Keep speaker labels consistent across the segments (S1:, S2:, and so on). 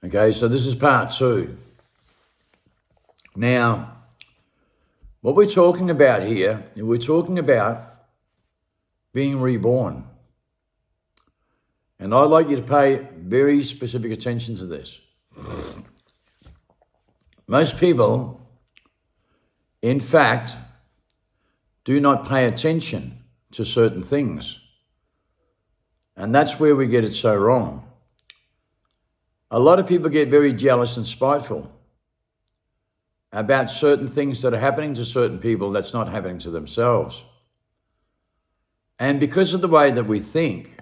S1: Okay, so this is part 2. Now, what we're talking about here, we're talking about being reborn. And I'd like you to pay very specific attention to this. Most people, in fact, do not pay attention to certain things. And that's where we get it so wrong. A lot of people get very jealous and spiteful about certain things that are happening to certain people that's not happening to themselves. And because of the way that we think,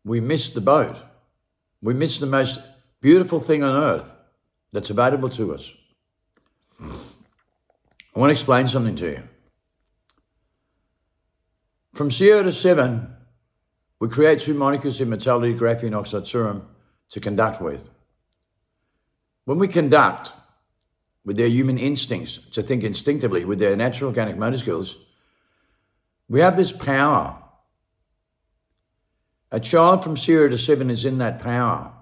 S1: we miss the boat. We miss the most beautiful thing on earth that's available to us. I want to explain something to you. From 0 to 7, we create 2 molecules of metallic graphene oxide serum to conduct with. When we conduct with their human instincts, to think instinctively with their natural organic motor skills, we have this power. A child from 0 to 7 is in that power.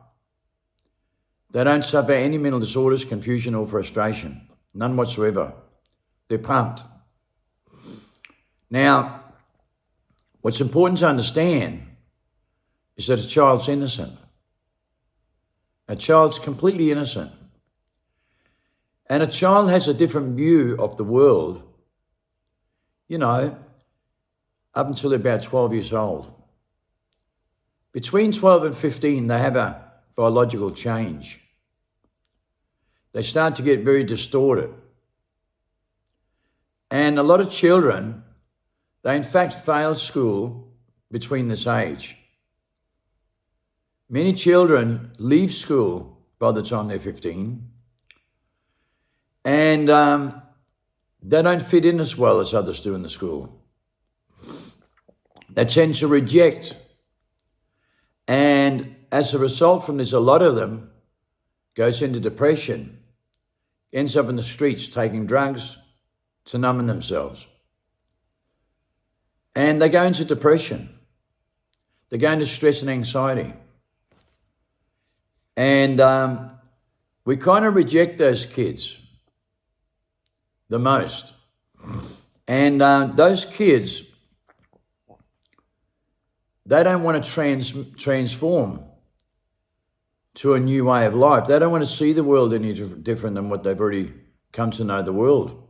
S1: They don't suffer any mental disorders, confusion, or frustration. None whatsoever. They're pumped. Now, what's important to understand is that a child's innocent. A child's completely innocent. And a child has a different view of the world, up until they're about 12 years old. Between 12 and 15, they have a biological change. They start to get very distorted. And a lot of children, they in fact fail school between this age. Many children leave school by the time they're 15, and they don't fit in as well as others do in the school. They tend to reject. And as a result from this, a lot of them goes into depression, ends up in the streets taking drugs to numb themselves. And they go into depression. They go into stress and anxiety. And we kind of reject those kids the most. And those kids, they don't want to transform to a new way of life. They don't want to see the world any different than what they've already come to know the world.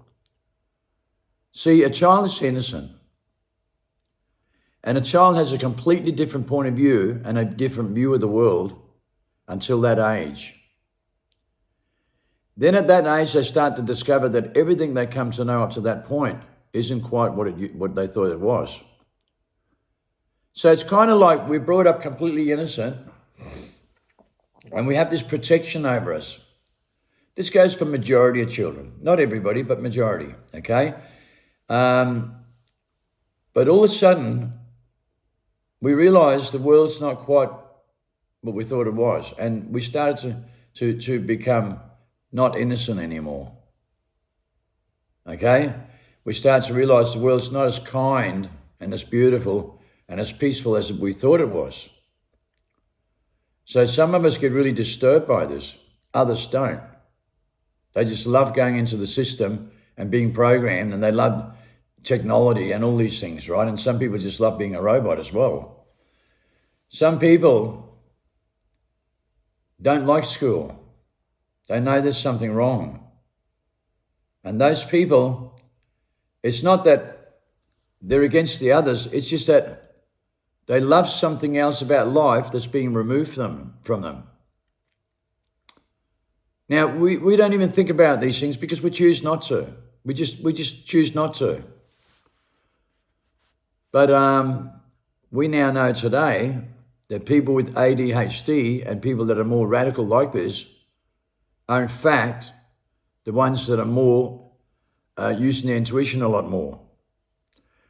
S1: See, a child is innocent. And a child has a completely different point of view and a different view of the world until that age. Then at that age, they start to discover that everything they come to know up to that point isn't quite what they thought it was. So it's kind of like we're brought up completely innocent and we have this protection over us. This goes for majority of children. Not everybody, but majority, okay? But all of a sudden, we realize the world's not quite what we thought it was. And we started to become not innocent anymore. Okay? We start to realize the world's not as kind and as beautiful and as peaceful as we thought it was. So some of us get really disturbed by this. Others don't. They just love going into the system and being programmed, and they love technology and all these things, right? And some people just love being a robot as well. Some people don't like school. They know there's something wrong. And those people, it's not that they're against the others, it's just that they love something else about life that's being removed from them. Now, we don't even think about these things because we choose not to. We just choose not to. But we now know today that people with ADHD and people that are more radical like this are in fact the ones that are more using their intuition a lot more.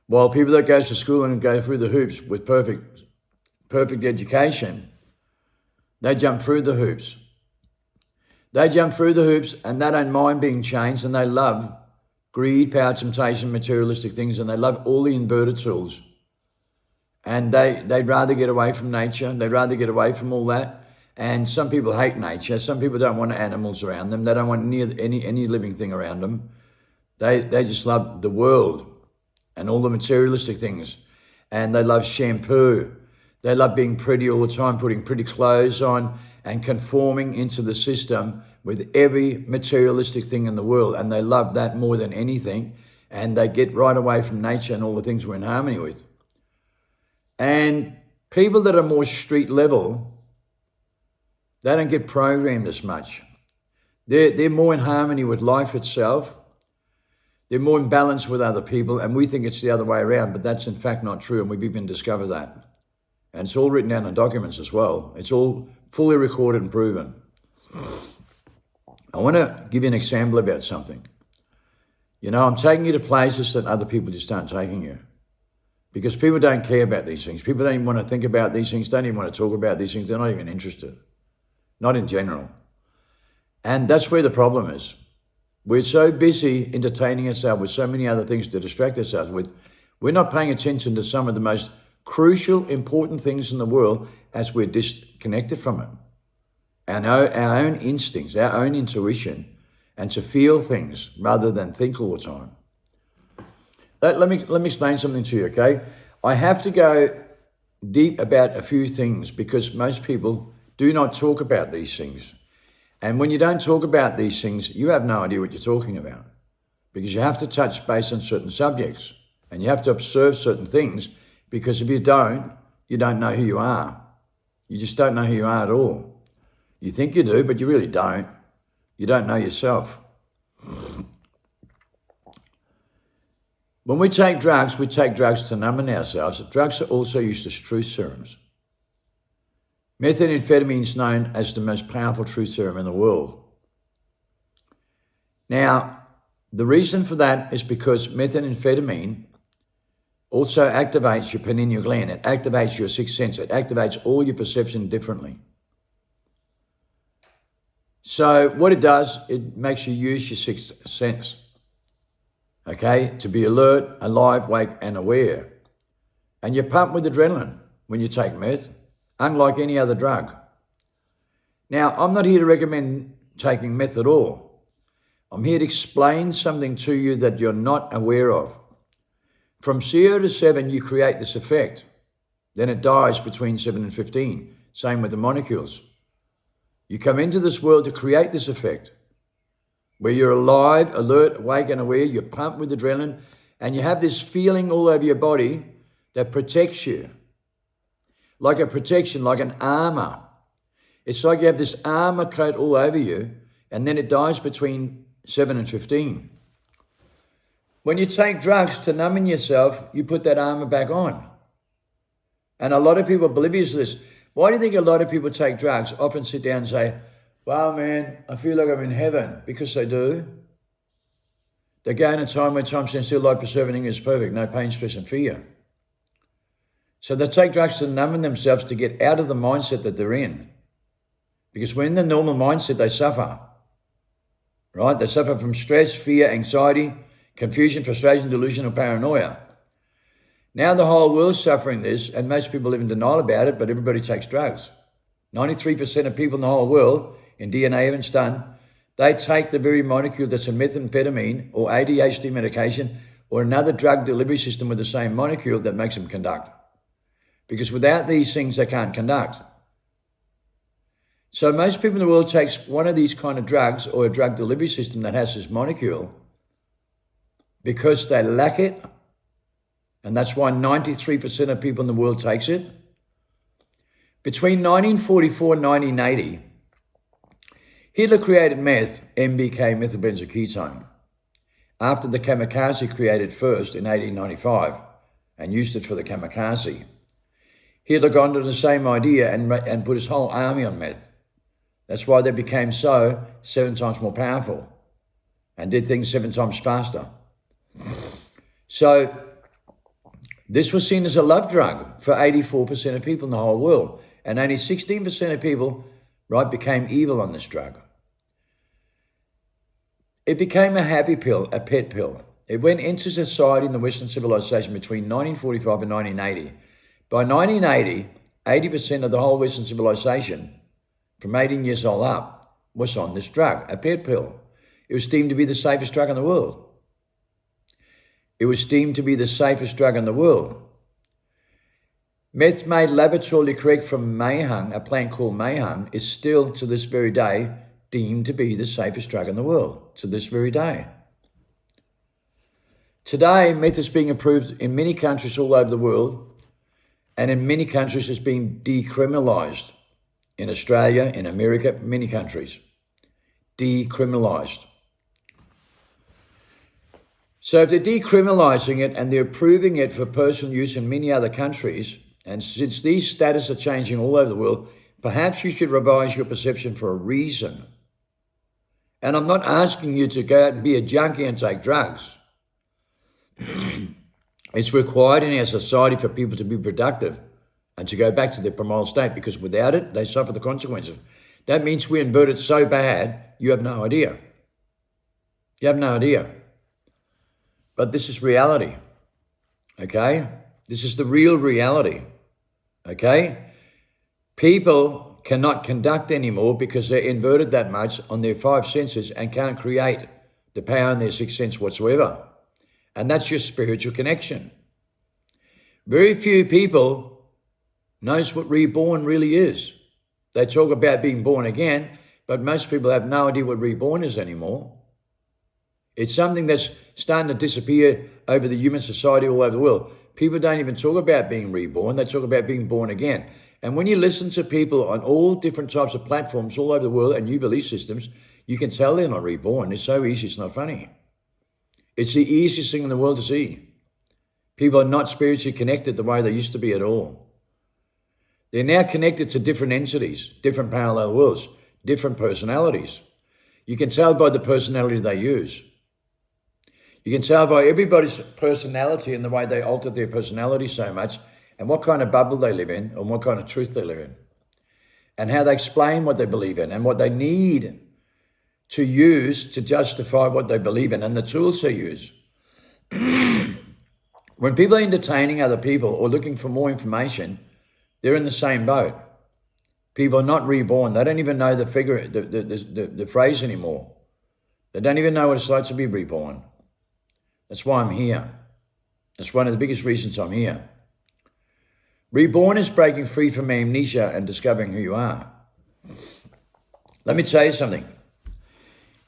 S1: While people that go to school and go through the hoops with perfect education, they jump through the hoops. They jump through the hoops and they don't mind being changed, and they love greed, power, temptation, materialistic things, and they love all the inverted tools. And they'd rather get away from nature. They'd rather get away from all that. And some people hate nature. Some people don't want animals around them. They don't want near any living thing around them. They just love the world and all the materialistic things. And they love shampoo. They love being pretty all the time, putting pretty clothes on and conforming into the system with every materialistic thing in the world. And they love that more than anything. And they get right away from nature and all the things we're in harmony with. And people that are more street level, they don't get programmed as much. They're more in harmony with life itself. They're more in balance with other people, and we think it's the other way around, but that's in fact not true, and we've even discovered that. And it's all written down in documents as well. It's all fully recorded and proven. I want to give you an example about something. You know, I'm taking you to places that other people just aren't taking you. Because people don't care about these things. People don't even want to think about these things, don't even want to talk about these things. They're not even interested. Not in general. And that's where the problem is. We're so busy entertaining ourselves with so many other things to distract ourselves with. We're not paying attention to some of the most crucial, important things in the world as we're disconnected from it. And our own instincts, our own intuition, and to feel things rather than think all the time. Let me explain something to you, okay? I have to go deep about a few things because most people do not talk about these things. And when you don't talk about these things, you have no idea what you're talking about because you have to touch base on certain subjects and you have to observe certain things because if you don't know who you are. You just don't know who you are at all. You think you do, but you really don't. You don't know yourself. When we take drugs to numb ourselves. Drugs are also used as truth serums. Methamphetamine is known as the most powerful truth serum in the world. Now, the reason for that is because methamphetamine also activates your pineal gland. It activates your sixth sense. It activates all your perception differently. So what it does, it makes you use your sixth sense, okay, to be alert, alive, awake, and aware. And you're pumped with adrenaline when you take meth, unlike any other drug. Now, I'm not here to recommend taking meth at all. I'm here to explain something to you that you're not aware of. From 0 to 7, you create this effect. Then it dies between 7 and 15. Same with the molecules. You come into this world to create this effect where you're alive, alert, awake, and aware. You're pumped with adrenaline, and you have this feeling all over your body that protects you. Like a protection, like an armor. It's like you have this armor coat all over you, and then it dies between 7 and 15. When you take drugs to numb yourself, you put that armor back on. And a lot of people are oblivious to this. Why do you think a lot of people take drugs, often sit down and say, wow, man, I feel like I'm in heaven? Because they do. They go in a time when time stands still, life preserving is perfect, no pain, stress, and fear. So they take drugs to numb themselves to get out of the mindset that they're in. Because when in the normal mindset, they suffer. Right? They suffer from stress, fear, anxiety, confusion, frustration, delusion, or paranoia. Now the whole world's suffering this, and most people live in denial about it, but everybody takes drugs. 93% of people in the whole world, in DNA evidence done, they take the very molecule that's a methamphetamine or ADHD medication or another drug delivery system with the same molecule that makes them conduct. Because without these things, they can't conduct. So most people in the world takes one of these kind of drugs or a drug delivery system that has this molecule because they lack it. And that's why 93% of people in the world takes it. Between 1944 and 1980, Hitler created meth, MBK, methylbenzoketone, after the kamikaze created first in 1895 and used it for the kamikaze. Hitler got into the same idea and put his whole army on meth. That's why they became 7 times more powerful and did things 7 times faster. So this was seen as a love drug for 84% of people in the whole world. And only 16% of people, right, became evil on this drug. It became a happy pill, a pet pill. It went into society in the Western civilization between 1945 and 1980. By 1980, 80% of the whole Western civilization from 18 years old up was on this drug, a pet pill. It was deemed to be the safest drug in the world. It was deemed to be the safest drug in the world. Meth made laboratory correct from mayhung, a plant called mayhung, is still to this very day deemed to be the safest drug in the world, to this very day. Today, meth is being approved in many countries all over the world, and in many countries it's being decriminalised. In Australia, in America, many countries. Decriminalised. So if they're decriminalising it and they're approving it for personal use in many other countries, and since these status are changing all over the world, perhaps you should revise your perception for a reason. And I'm not asking you to go out and be a junkie and take drugs. It's required in our society for people to be productive and to go back to their primal state, because without it, they suffer the consequences. That means we invert it so bad, you have no idea. You have no idea. But this is reality, okay? This is the real reality, okay? People cannot conduct anymore because they're inverted that much on their five senses and can't create the power in their sixth sense whatsoever. And that's your spiritual connection. Very few people knows what reborn really is. They talk about being born again, but most people have no idea what reborn is anymore. It's something that's starting to disappear over the human society all over the world. People don't even talk about being reborn. They talk about being born again. And when you listen to people on all different types of platforms all over the world and new belief systems, you can tell they're not reborn. It's so easy, it's not funny. It's the easiest thing in the world to see. People are not spiritually connected the way they used to be at all. They're now connected to different entities, different parallel worlds, different personalities. You can tell by the personality they use. You can tell by everybody's personality and the way they alter their personality so much, and what kind of bubble they live in, and what kind of truth they live in, and how they explain what they believe in, and what they need to use to justify what they believe in, and the tools they use. When people are entertaining other people or looking for more information, they're in the same boat. People are not reborn. They don't even know the phrase anymore. They don't even know what it's like to be reborn. That's why I'm here. That's one of the biggest reasons I'm here. Reborn is breaking free from amnesia and discovering who you are. Let me tell you something.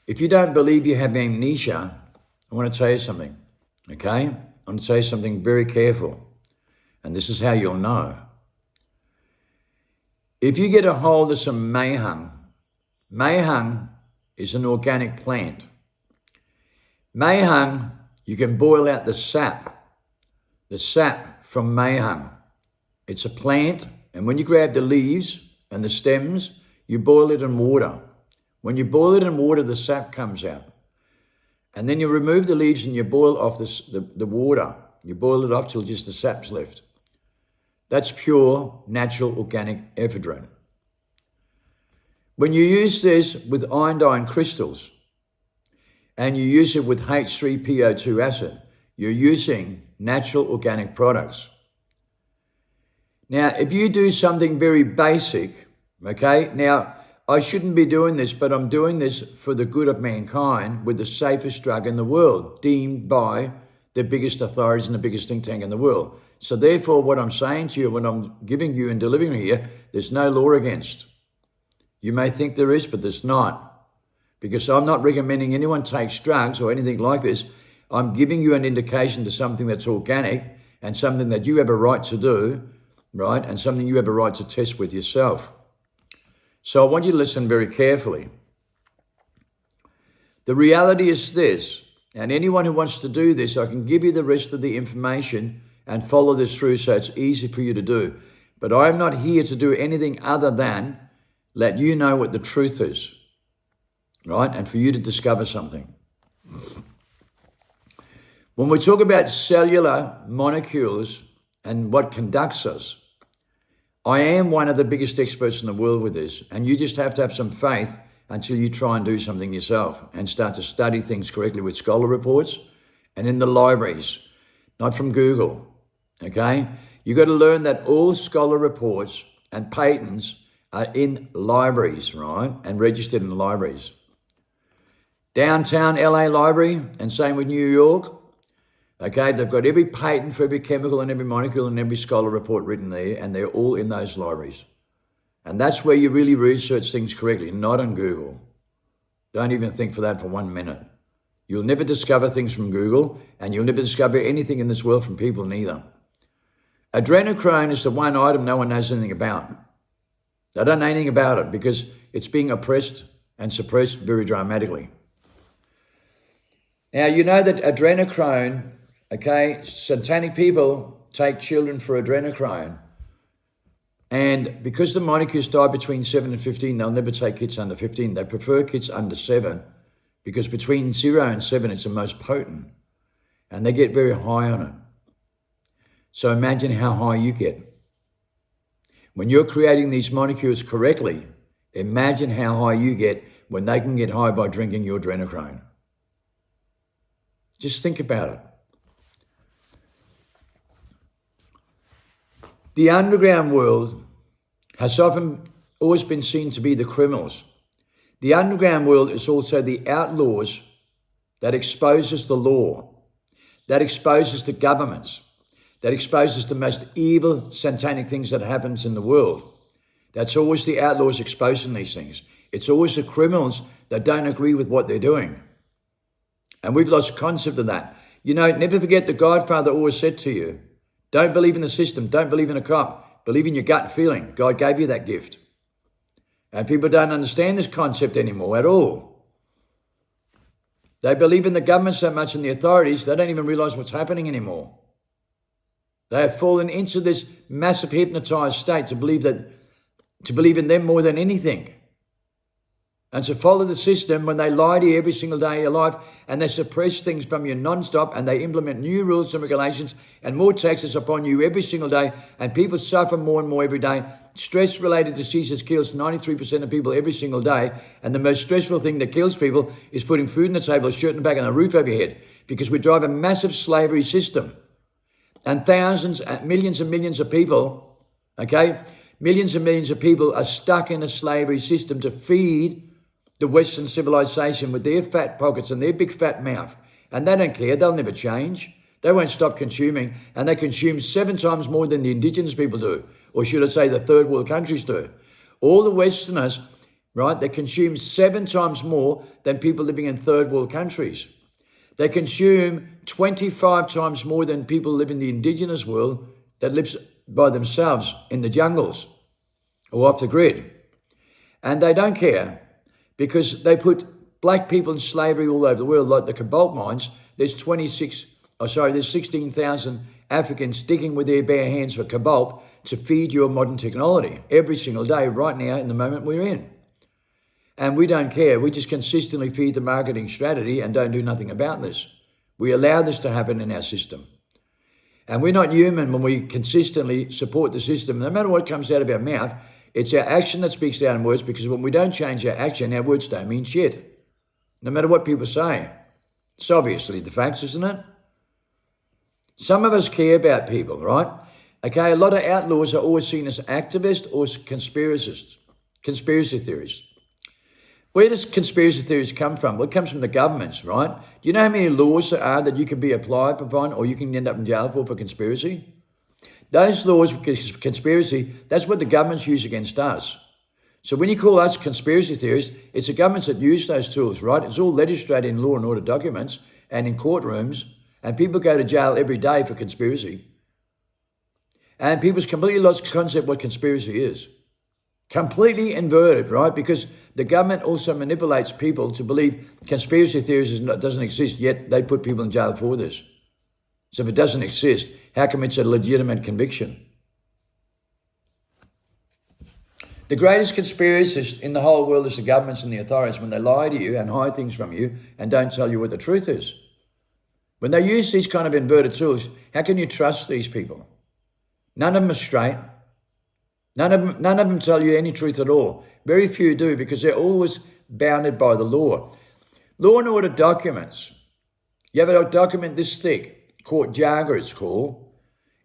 S1: If you don't believe you have amnesia, I want to tell you something, okay? I want to tell you something very careful, and this is how you'll know. If you get a hold of some mayhung is an organic plant. Mayhung, you can boil out the sap from mayhung. It's a plant, and when you grab the leaves and the stems, you boil it in water. When you boil it in water, the sap comes out. And then you remove the leaves and you boil off the water. You boil it off till just the sap's left. That's pure, natural, organic ephedrine. When you use this with iodine crystals and you use it with H3PO2 acid, you're using natural organic products. Now, if you do something very basic, okay, now I shouldn't be doing this, but I'm doing this for the good of mankind with the safest drug in the world, deemed by the biggest authorities and the biggest think tank in the world. So therefore, what I'm saying to you, what I'm giving you and delivering here, there's no law against. You may think there is, but there's not. Because I'm not recommending anyone takes drugs or anything like this. I'm giving you an indication to something that's organic and something that you have a right to do, right? And something you have a right to test with yourself. So I want you to listen very carefully. The reality is this, and anyone who wants to do this, I can give you the rest of the information and follow this through so it's easy for you to do. But I'm not here to do anything other than let you know what the truth is, right? And for you to discover something. When we talk about cellular molecules and what conducts us, I am one of the biggest experts in the world with this, and you just have to have some faith until you try and do something yourself and start to study things correctly with scholar reports and in the libraries, not from Google, okay? You got to learn that all scholar reports and patents are in libraries, right? And registered in libraries. Downtown LA library, and same with New York. Okay, they've got every patent for every chemical and every molecule and every scholar report written there, and they're all in those libraries. And that's where you really research things correctly, not on Google. Don't even think for that for 1 minute. You'll never discover things from Google, and you'll never discover anything in this world from people neither. Adrenochrome is the one item no one knows anything about. They don't know anything about it because it's being oppressed and suppressed very dramatically. Now, you know that adrenochrome, okay, satanic people take children for adrenochrome. And because the molecules die between 7 and 15, they'll never take kids under 15. They prefer kids under 7 because between 0 and 7, it's the most potent. And they get very high on it. So imagine how high you get. When you're creating these molecules correctly, imagine how high you get when they can get high by drinking your adrenochrome. Just think about it. The underground world has often always been seen to be the criminals. The underground world is also the outlaws that exposes the law, that exposes the governments, that exposes the most evil satanic things that happens in the world. That's always the outlaws exposing these things. It's always the criminals that don't agree with what they're doing. And we've lost concept of that. You know, never forget the Godfather always said to you, don't believe in the system, don't believe in a cop, believe in your gut feeling. God gave you that gift. And people don't understand this concept anymore at all. They believe in the government so much and the authorities, they don't even realize what's happening anymore. They have fallen into this massive hypnotized state to believe in them more than anything. And to follow the system when they lie to you every single day of your life and they suppress things from you non-stop and they implement new rules and regulations and more taxes upon you every single day, and people suffer more and more every day. Stress-related diseases kills 93% of people every single day, and the most stressful thing that kills people is putting food on the table, a shirt on the back and a roof over your head, because we drive a massive slavery system. And thousands, millions and millions of people, okay, millions and millions of people are stuck in a slavery system to feed the Western civilization with their fat pockets and their big fat mouth. And they don't care. They'll never change. They won't stop consuming. And they consume 7 times more than the indigenous people do. Or should I say the third world countries do. All the Westerners, right, they consume 7 times more than people living in third world countries. They consume 25 times more than people live in the indigenous world that lives by themselves in the jungles or off the grid. And they don't care, because they put black people in slavery all over the world, like the cobalt mines. There's 16,000 Africans digging with their bare hands for cobalt to feed your modern technology every single day, right now in the moment we're in. And we don't care. We just consistently feed the marketing strategy and don't do nothing about this. We allow this to happen in our system. And we're not human when we consistently support the system. No matter what comes out of our mouth, it's our action that speaks down words, because when we don't change our action, our words don't mean shit. No matter what people say. It's obviously the facts, isn't it? Some of us care about people, right? Okay, a lot of outlaws are always seen as activists or conspiracists, conspiracy theories. Where does conspiracy theories come from? Well, it comes from the governments, right? Do you know how many laws there are that you can be applied upon or you can end up in jail for conspiracy? Those laws for conspiracy, that's what the governments use against us. So when you call us conspiracy theorists, it's the governments that use those tools, right? It's all legislated in law and order documents and in courtrooms, and people go to jail every day for conspiracy. And people's completely lost concept what conspiracy is. Completely inverted, right? Because the government also manipulates people to believe conspiracy theories doesn't exist, yet they put people in jail for this. So if it doesn't exist, how come it's a legitimate conviction? The greatest conspiracists in the whole world is the governments and the authorities, when they lie to you and hide things from you and don't tell you what the truth is. When they use these kind of inverted tools, how can you trust these people? None of them are straight. None of them tell you any truth at all. Very few do, because they're always bounded by the law. Law and order documents. You have a document this thick, court jargon it's called.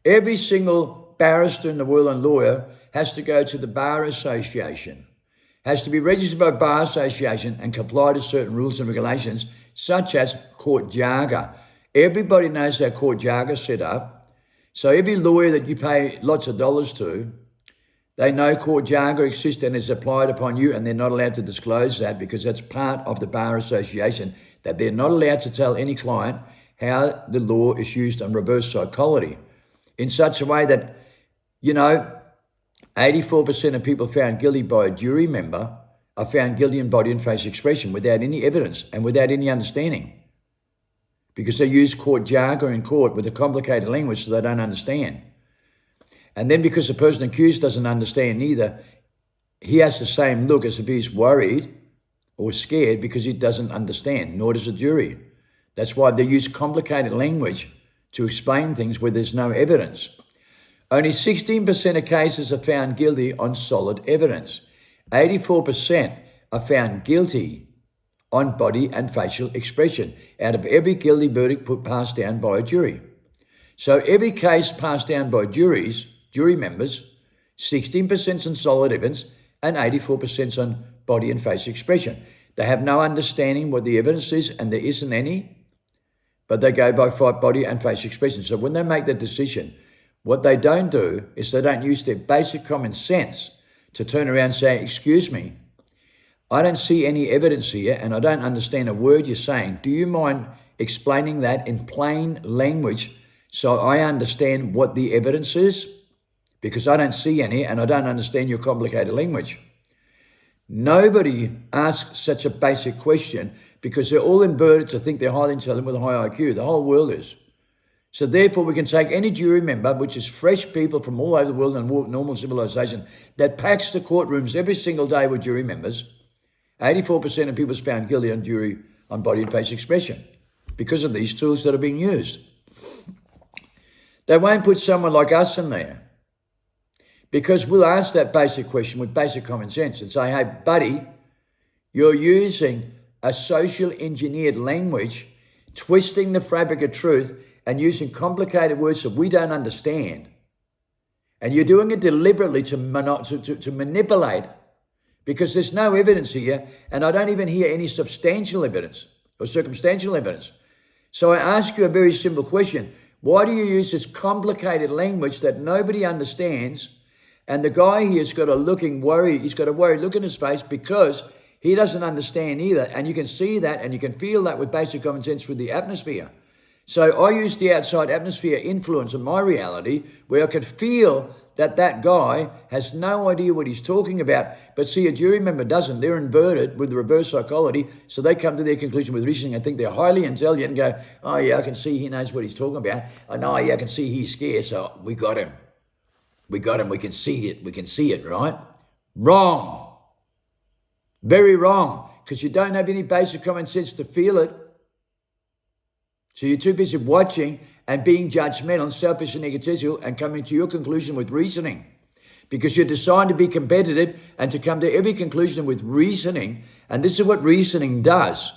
S1: Every single barrister in the world and lawyer has to go to the Bar Association, has to be registered by Bar Association and comply to certain rules and regulations, such as court jargon. Everybody knows how court jargon is set up. So every lawyer that you pay lots of dollars to, they know court jargon exists and is applied upon you, and they're not allowed to disclose that because that's part of the Bar Association, that they're not allowed to tell any client how the law is used on reverse psychology in such a way that, 84% of people found guilty by a jury member are found guilty in body and face expression without any evidence and without any understanding, because they use court jargon in court with a complicated language so they don't understand. And then because the person accused doesn't understand either, he has the same look as if he's worried or scared because he doesn't understand, nor does the jury. That's why they use complicated language to explain things where there's no evidence. Only 16% of cases are found guilty on solid evidence. 84% are found guilty on body and facial expression out of every guilty verdict passed down by a jury. So every case passed down by jury members, 16% on solid evidence and 84% on body and face expression. They have no understanding what the evidence is, and there isn't any, but they go by body and face expression. So when they make that decision, what they don't do is they don't use their basic common sense to turn around and say, excuse me, I don't see any evidence here and I don't understand a word you're saying. Do you mind explaining that in plain language so I understand what the evidence is? Because I don't see any and I don't understand your complicated language. Nobody asks such a basic question because they're all inverted to think they're highly intelligent with a high IQ. The whole world is. So therefore, we can take any jury member, which is fresh people from all over the world and normal civilization, that packs the courtrooms every single day with jury members. 84% of people is found guilty on body and face expression because of these tools that are being used. They won't put someone like us in there because we'll ask that basic question with basic common sense and say, hey, buddy, you're using a social engineered language, twisting the fabric of truth and using complicated words that we don't understand. And you're doing it deliberately to manipulate, because there's no evidence here, and I don't even hear any substantial evidence or circumstantial evidence. So I ask you a very simple question. Why do you use this complicated language that nobody understands? And the guy here's got a he's got a worried look in his face because he doesn't understand either. And you can see that and you can feel that with basic common sense through the atmosphere. So I use the outside atmosphere influence on my reality where I could feel that guy has no idea what he's talking about. But see, a jury member doesn't. They're inverted with the reverse psychology. So they come to their conclusion with reasoning and think they're highly intelligent and go, oh yeah, I can see he knows what he's talking about. Oh no, yeah, I can see he's scared. So we got him. We can see it. We can see it, right? Wrong. Very wrong. Because you don't have any basic common sense to feel it. So you're too busy watching and being judgmental, selfish and egotistical and coming to your conclusion with reasoning. Because you're designed to be competitive and to come to every conclusion with reasoning. And this is what reasoning does.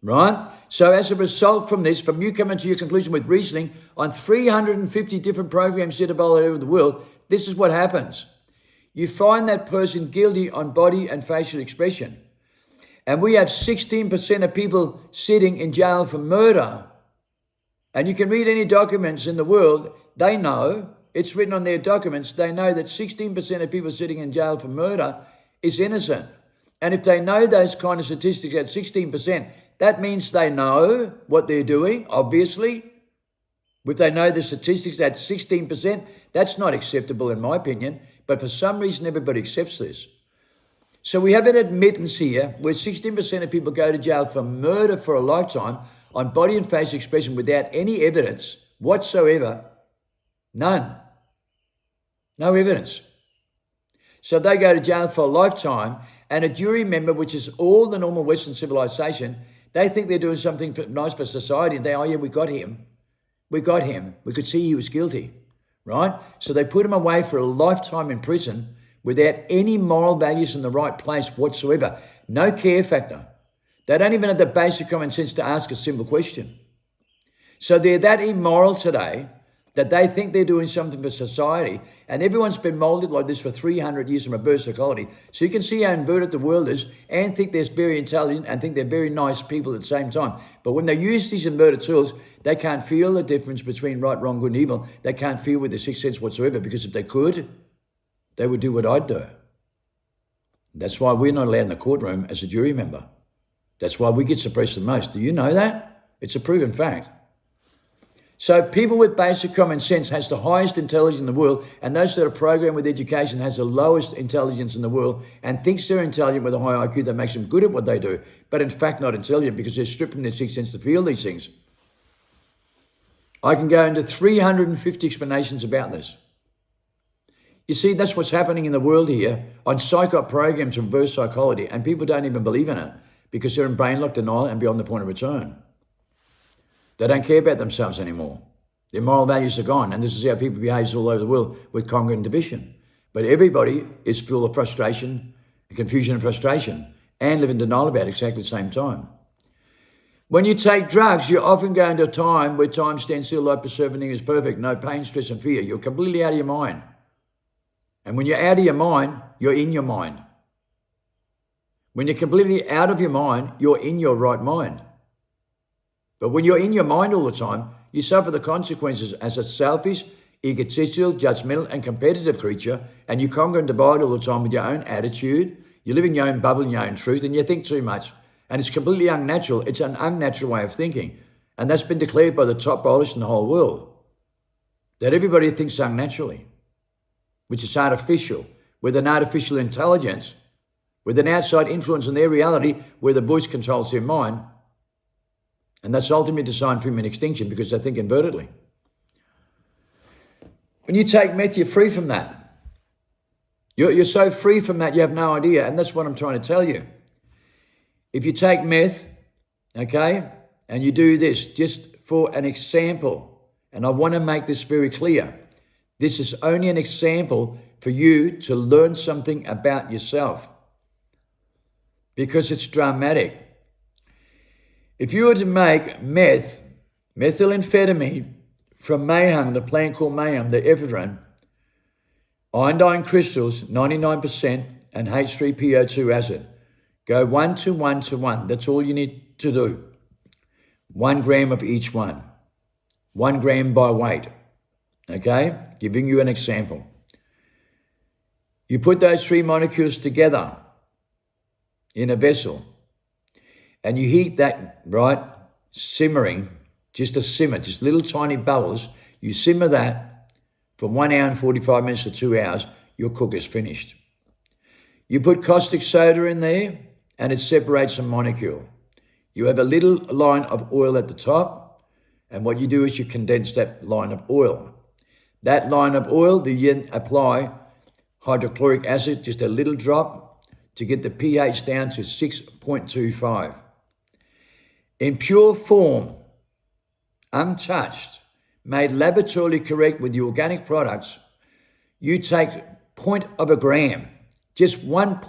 S1: Right? So as a result from this, from you coming to your conclusion with reasoning on 350 different programs set up all over the world, this is what happens. You find that person guilty on body and facial expression. And we have 16% of people sitting in jail for murder. And you can read any documents in the world, they know, it's written on their documents, they know that 16% of people sitting in jail for murder is innocent. And if they know those kind of statistics at 16%, that means they know what they're doing, obviously. If they know the statistics at 16%, that's not acceptable in my opinion. But for some reason, everybody accepts this. So we have an admittance here where 16% of people go to jail for murder for a lifetime on body and face expression without any evidence whatsoever. None. No evidence. So they go to jail for a lifetime, and a jury member, which is all the normal Western civilization, they think they're doing something nice for society. And they, oh yeah, we got him. We got him. We could see he was guilty, right? So they put him away for a lifetime in prison without any moral values in the right place whatsoever. No care factor. They don't even have the basic common sense to ask a simple question. So they're that immoral today that they think they're doing something for society, and everyone's been molded like this for 300 years from reverse psychology. So you can see how inverted the world is and think they're very intelligent and think they're very nice people at the same time. But when they use these inverted tools, they can't feel the difference between right, wrong, good and evil. They can't feel with their sixth sense whatsoever, because if they could, they would do what I'd do. That's why we're not allowed in the courtroom as a jury member. That's why we get suppressed the most. Do you know that? It's a proven fact. So people with basic common sense has the highest intelligence in the world, and those that are programmed with education has the lowest intelligence in the world and thinks they're intelligent with a high IQ that makes them good at what they do, but in fact not intelligent because they're stripping their sixth sense to feel these things. I can go into 350 explanations about this. You see, that's what's happening in the world here on psyop programs from reverse psychology, and people don't even believe in it because they're in brain lock denial and beyond the point of return. They don't care about themselves anymore. Their moral values are gone, and this is how people behave all over the world with conquer and division. But everybody is full of frustration, confusion and frustration, and live in denial about it exactly the same time. When you take drugs, you often go into a time where time stands still, like everything is perfect, no pain, stress and fear. You're completely out of your mind. And when you're out of your mind, you're in your mind. When you're completely out of your mind, you're in your right mind. But when you're in your mind all the time, you suffer the consequences as a selfish, egotistical, judgmental and competitive creature, and you conquer and divide all the time with your own attitude. You live in your own bubble, in your own truth, and you think too much. And it's completely unnatural. It's an unnatural way of thinking. And that's been declared by the top biologists in the whole world, that everybody thinks unnaturally, which is artificial, with an artificial intelligence, with an outside influence on their reality where the voice controls their mind. And that's ultimately designed for human extinction because they think invertedly. When you take meth, you're free from that. You're so free from that, you have no idea. And that's what I'm trying to tell you. If you take meth, okay, and you do this, just for an example, and I want to make this very clear, this is only an example for you to learn something about yourself because it's dramatic. If you were to make methamphetamine from mayhem, the plant called mayhem, the ephedrine, iodine crystals, 99%, and H3PO2 acid, go 1 to 1 to 1. That's all you need to do. 1 gram of each one. 1 gram by weight. Okay? Giving you an example. You put those 3 molecules together in a vessel, and you heat that, right, simmering, just a simmer, just little tiny bubbles. You simmer that for 1 hour and 45 minutes to 2 hours, your cook is finished. You put caustic soda in there, and it separates a molecule. You have a little line of oil at the top, and what you do is you condense that line of oil. That line of oil, you then apply hydrochloric acid, just a little drop, to get the pH down to 6.25. In pure form, untouched, made laboratorily correct with the organic products, you take 0.1 gram, just 1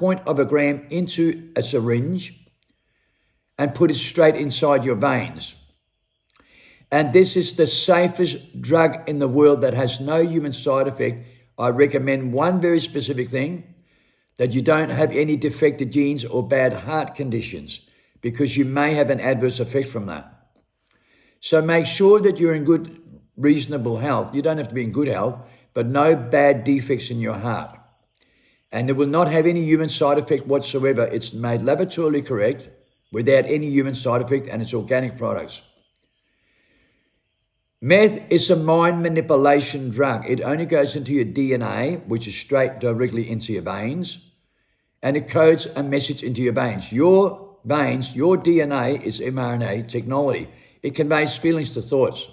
S1: gram into a syringe and put it straight inside your veins. And this is the safest drug in the world that has no human side effect. I recommend one very specific thing, that you don't have any defective genes or bad heart conditions, because you may have an adverse effect from that. So make sure that you're in good, reasonable health. You don't have to be in good health, but no bad defects in your heart. And it will not have any human side effect whatsoever. It's made laboratorily correct without any human side effect, and it's organic products. Meth is a mind manipulation drug. It only goes into your DNA, which is straight directly into your veins, and it codes a message into your veins. Your veins, your DNA is mRNA technology. It conveys feelings to thoughts.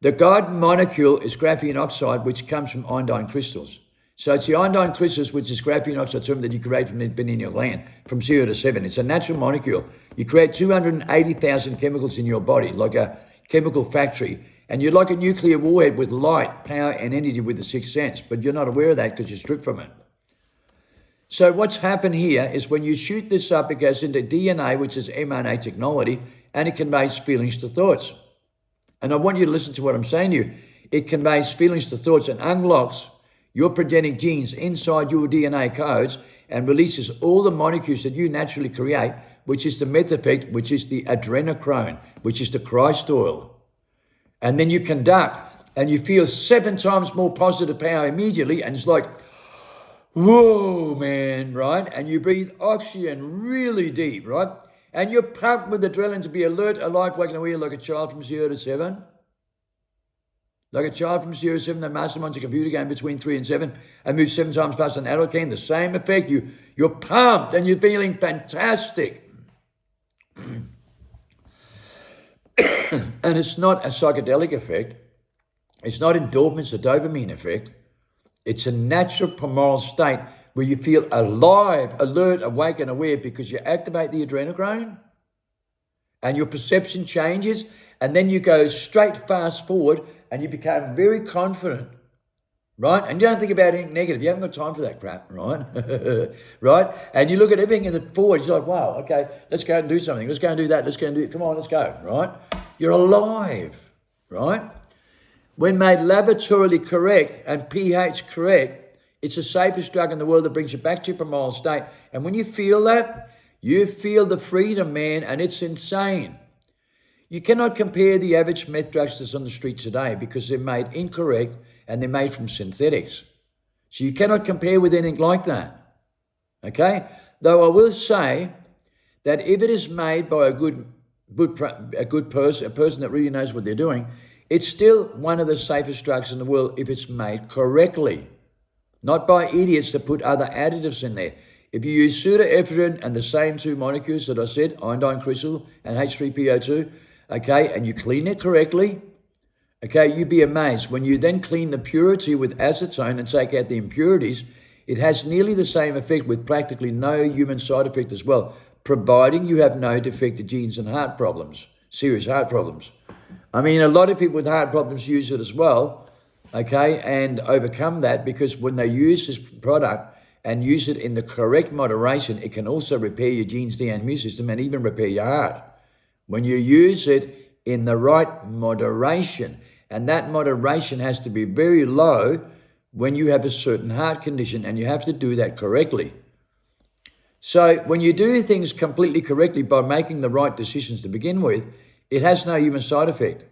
S1: The guide molecule is graphene oxide, which comes from iodine crystals. So it's the iodine crystals, which is graphene oxide that you create from the pineal gland, from 0 to 7. It's a natural molecule. You create 280,000 chemicals in your body, like a chemical factory, and you're like a nuclear warhead with light, power, and energy with the sixth sense, but you're not aware of that because you're stripped from it. So what's happened here is when you shoot this up, it goes into DNA, which is mRNA technology, and it conveys feelings to thoughts. And I want you to listen to what I'm saying to you. It conveys feelings to thoughts and unlocks your progenitor genes inside your DNA codes and releases all the molecules that you naturally create, which is the meth effect, which is the adrenochrome, which is the Christ oil. And then you conduct and you feel 7 times more positive power immediately. And it's like, whoa, man, right? And you breathe oxygen really deep, right? And you're pumped with adrenaline to be alert, alive, awake, and aware like a child from 0 to 7. Like a child from 0 to 7 that masterminds a computer game between 3 and 7 and moves 7 times faster than an adult can. The same effect. You're pumped and you're feeling fantastic. And it's not a psychedelic effect. It's not endorphins, a dopamine effect. It's a natural primal state where you feel alive, alert, awake, and aware because you activate the adrenochrome and your perception changes, and then you go straight fast forward and you become very confident, right? And you don't think about anything negative. You haven't got time for that crap, right? Right? And you look at everything in the forward, it's like, wow, okay, let's go and do something. Let's go and do that. Let's go and do it. Come on, let's go, right? You're alive, right? When made laboratorily correct and pH correct, it's the safest drug in the world that brings you back to your primal state. And when you feel that, you feel the freedom, man, and it's insane. You cannot compare the average meth drugs that's on the street today because they're made incorrect and they're made from synthetics. So you cannot compare with anything like that, okay? Though I will say that if it is made by a good person, a person that really knows what they're doing, it's still one of the safest drugs in the world if it's made correctly, not by idiots that put other additives in there. If you use pseudoephedrine and the same 2 molecules that I said, iodine crystal and H3PO2, okay, and you clean it correctly, okay, you'd be amazed. When you then clean the purity with acetone and take out the impurities, it has nearly the same effect with practically no human side effect as well, providing you have no defective genes and heart problems, serious heart problems. I mean, a lot of people with heart problems use it as well, okay, and overcome that because when they use this product and use it in the correct moderation, it can also repair your genes, DNA, and immune system and even repair your heart. When you use it in the right moderation, and that moderation has to be very low when you have a certain heart condition, and you have to do that correctly. So when you do things completely correctly by making the right decisions to begin with, it has no human side effect,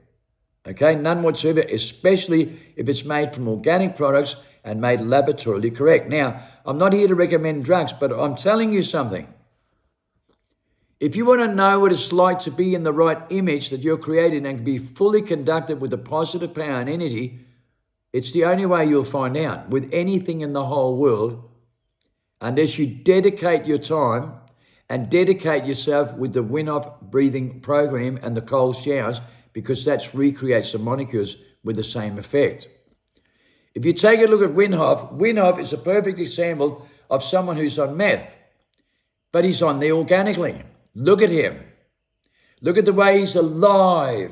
S1: okay? None whatsoever, especially if it's made from organic products and made laboratorily correct. Now, I'm not here to recommend drugs, but I'm telling you something. If you want to know what it's like to be in the right image that you're creating and be fully conducted with a positive power and energy, it's the only way you'll find out with anything in the whole world, unless you dedicate your time and dedicate yourself with the Wim Hof breathing program and the cold showers, because that recreates the molecules with the same effect. If you take a look at Wim Hof is a perfect example of someone who's on meth, but he's on there organically. Look at him. Look at the way he's alive.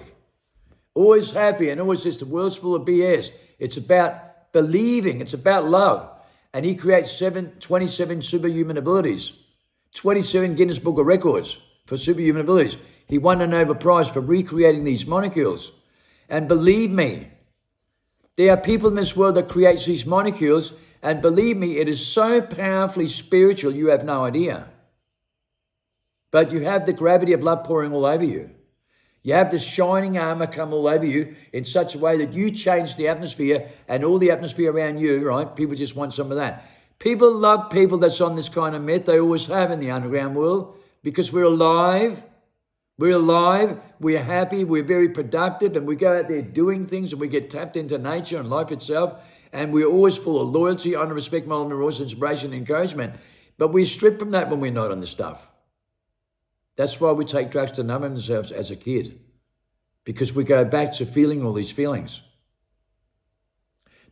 S1: Always happy and always says the world's full of BS. It's about believing. It's about love. And he creates 27 superhuman abilities. 27 Guinness Book of Records for superhuman abilities. He won a Nobel Prize for recreating these molecules. And believe me, there are people in this world that creates these molecules, and believe me, it is so powerfully spiritual you have no idea. But you have the gravity of love pouring all over you. You have the shining armor come all over you in such a way that you change the atmosphere and all the atmosphere around you, right? People just want some of that. People love people that's on this kind of meth. They always have in the underground world because we're alive. We're alive. We're happy. We're very productive. And we go out there doing things and we get tapped into nature and life itself. And we're always full of loyalty, honor, respect, moral, morals, inspiration, and encouragement. But we're stripped from that when we're not on this stuff. That's why we take drugs to numb ourselves as a kid, because we go back to feeling all these feelings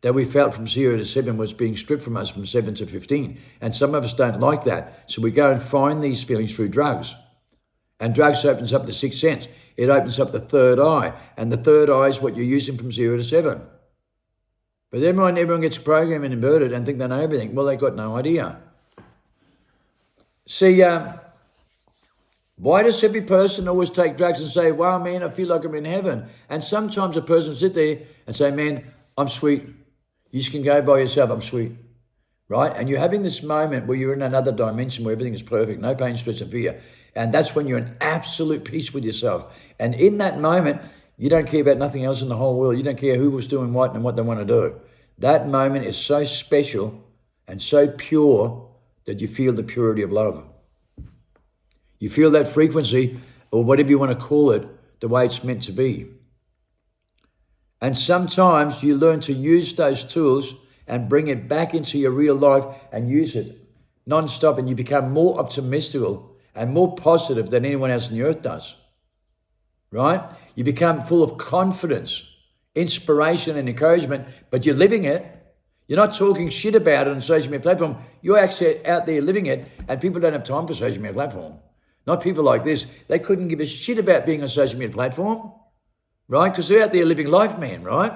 S1: that we felt from 0 to 7 was being stripped from us from 7 to 15. And some of us don't like that. So we go and find these feelings through drugs. And drugs opens up the sixth sense. It opens up the third eye. And the third eye is what you're using from 0 to 7. But everyone gets programmed and inverted and think they know everything. Well, they got no idea. See, Why does every person always take drugs and say, wow, man, I feel like I'm in heaven? And sometimes a person will sit there and say, man, I'm sweet. You just can go by yourself, I'm sweet. Right? And you're having this moment where you're in another dimension where everything is perfect, no pain, stress, and fear. And that's when you're in absolute peace with yourself. And in that moment, you don't care about nothing else in the whole world. You don't care who was doing what and what they want to do. That moment is so special and so pure that you feel the purity of love. You feel that frequency, or whatever you want to call it, the way it's meant to be. And sometimes you learn to use those tools and bring it back into your real life and use it non-stop, and you become more optimistical and more positive than anyone else on the earth does, right? You become full of confidence, inspiration and encouragement, but you're living it. You're not talking shit about it on social media platform. You're actually out there living it, and people don't have time for social media platform. Not people like this. They couldn't give a shit about being on a social media platform, right? Because they're out there living life, man, right?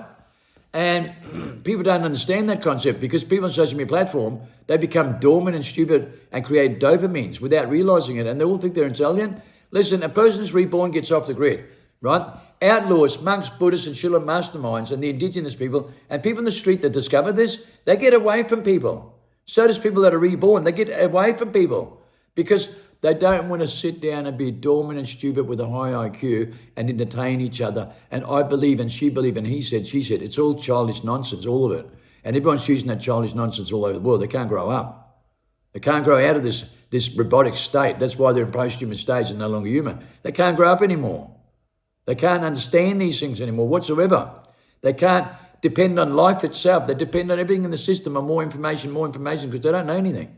S1: And people don't understand that concept, because people on social media platform, they become dormant and stupid and create dopamines without realizing it. And they all think they're intelligent. Listen, a person who's reborn gets off the grid, right? Outlaws, monks, Buddhists, and Shilla masterminds, and the indigenous people, and people in the street that discover this, they get away from people. So does people that are reborn. They get away from people because they don't want to sit down and be dormant and stupid with a high IQ and entertain each other. And I believe, and she believed, and he said, she said, it's all childish nonsense, all of it. And everyone's using that childish nonsense all over the world. They can't grow up. They can't grow out of this robotic state. That's why they're in post-human stage and no longer human. They can't grow up anymore. They can't understand these things anymore whatsoever. They can't depend on life itself. They depend on everything in the system, on more information, because they don't know anything.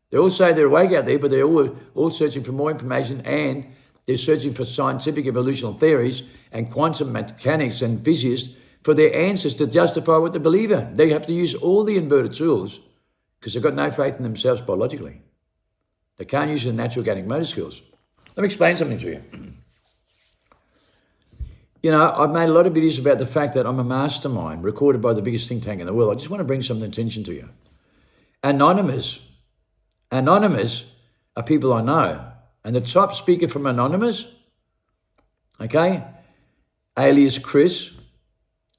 S1: They all say they're awake out there, but they're all searching for more information, and they're searching for scientific evolutional theories and quantum mechanics and physics for their answers to justify what they believe in. They have to use all the inverted tools because they've got no faith in themselves biologically. They can't use their natural organic motor skills. Let me explain something to you. You know, I've made a lot of videos about the fact that I'm a mastermind recorded by the biggest think tank in the world. I just want to bring some attention to you. Anonymous are people I know. And the top speaker from Anonymous, okay, alias Chris,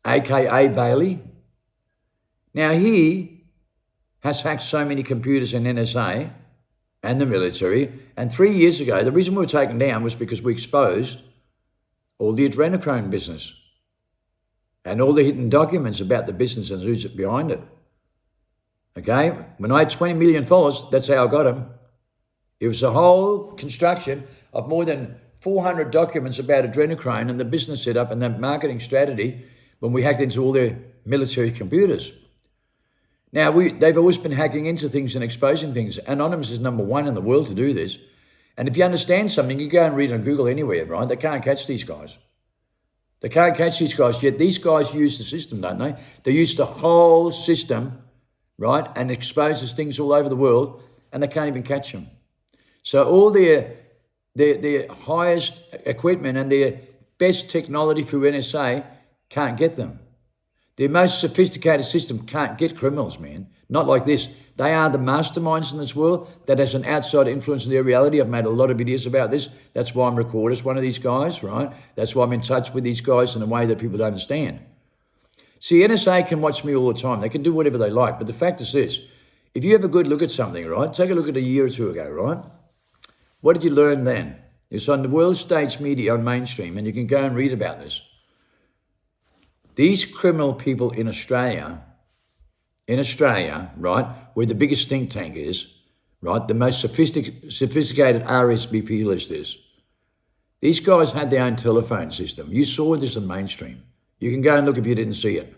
S1: aka Bailey. Now he has hacked so many computers in NSA and the military. And 3 years ago, the reason we were taken down was because we exposed all the adrenochrome business and all the hidden documents about the business and who's behind it. Okay, when I had 20 million followers, that's how I got them. It was a whole construction of more than 400 documents about adrenochrome and the business setup and the marketing strategy when we hacked into all their military computers. Now, they've always been hacking into things and exposing things. Anonymous is number one in the world to do this. And if you understand something, you go and read on Google anywhere, right? They can't catch these guys. They can't catch these guys, yet these guys use the system, don't they? They use the whole system, right, and exposes things all over the world, and they can't even catch them. So all their highest equipment and their best technology through NSA can't get them. Their most sophisticated system can't get criminals, man. Not like this. They are the masterminds in this world that has an outside influence in their reality. I've made a lot of videos about this. That's why I'm recorded as one of these guys, right? That's why I'm in touch with these guys in a way that people don't understand. See, NSA can watch me all the time. They can do whatever they like. But the fact is this. If you have a good look at something, right? Take a look at a year or two ago, right? What did you learn then? It's on the world stage media on mainstream, and you can go and read about this. These criminal people in Australia, right, where the biggest think tank is, right, the most sophisticated RSVP list is, these guys had their own telephone system. You saw this on mainstream. You can go and look if you didn't see it.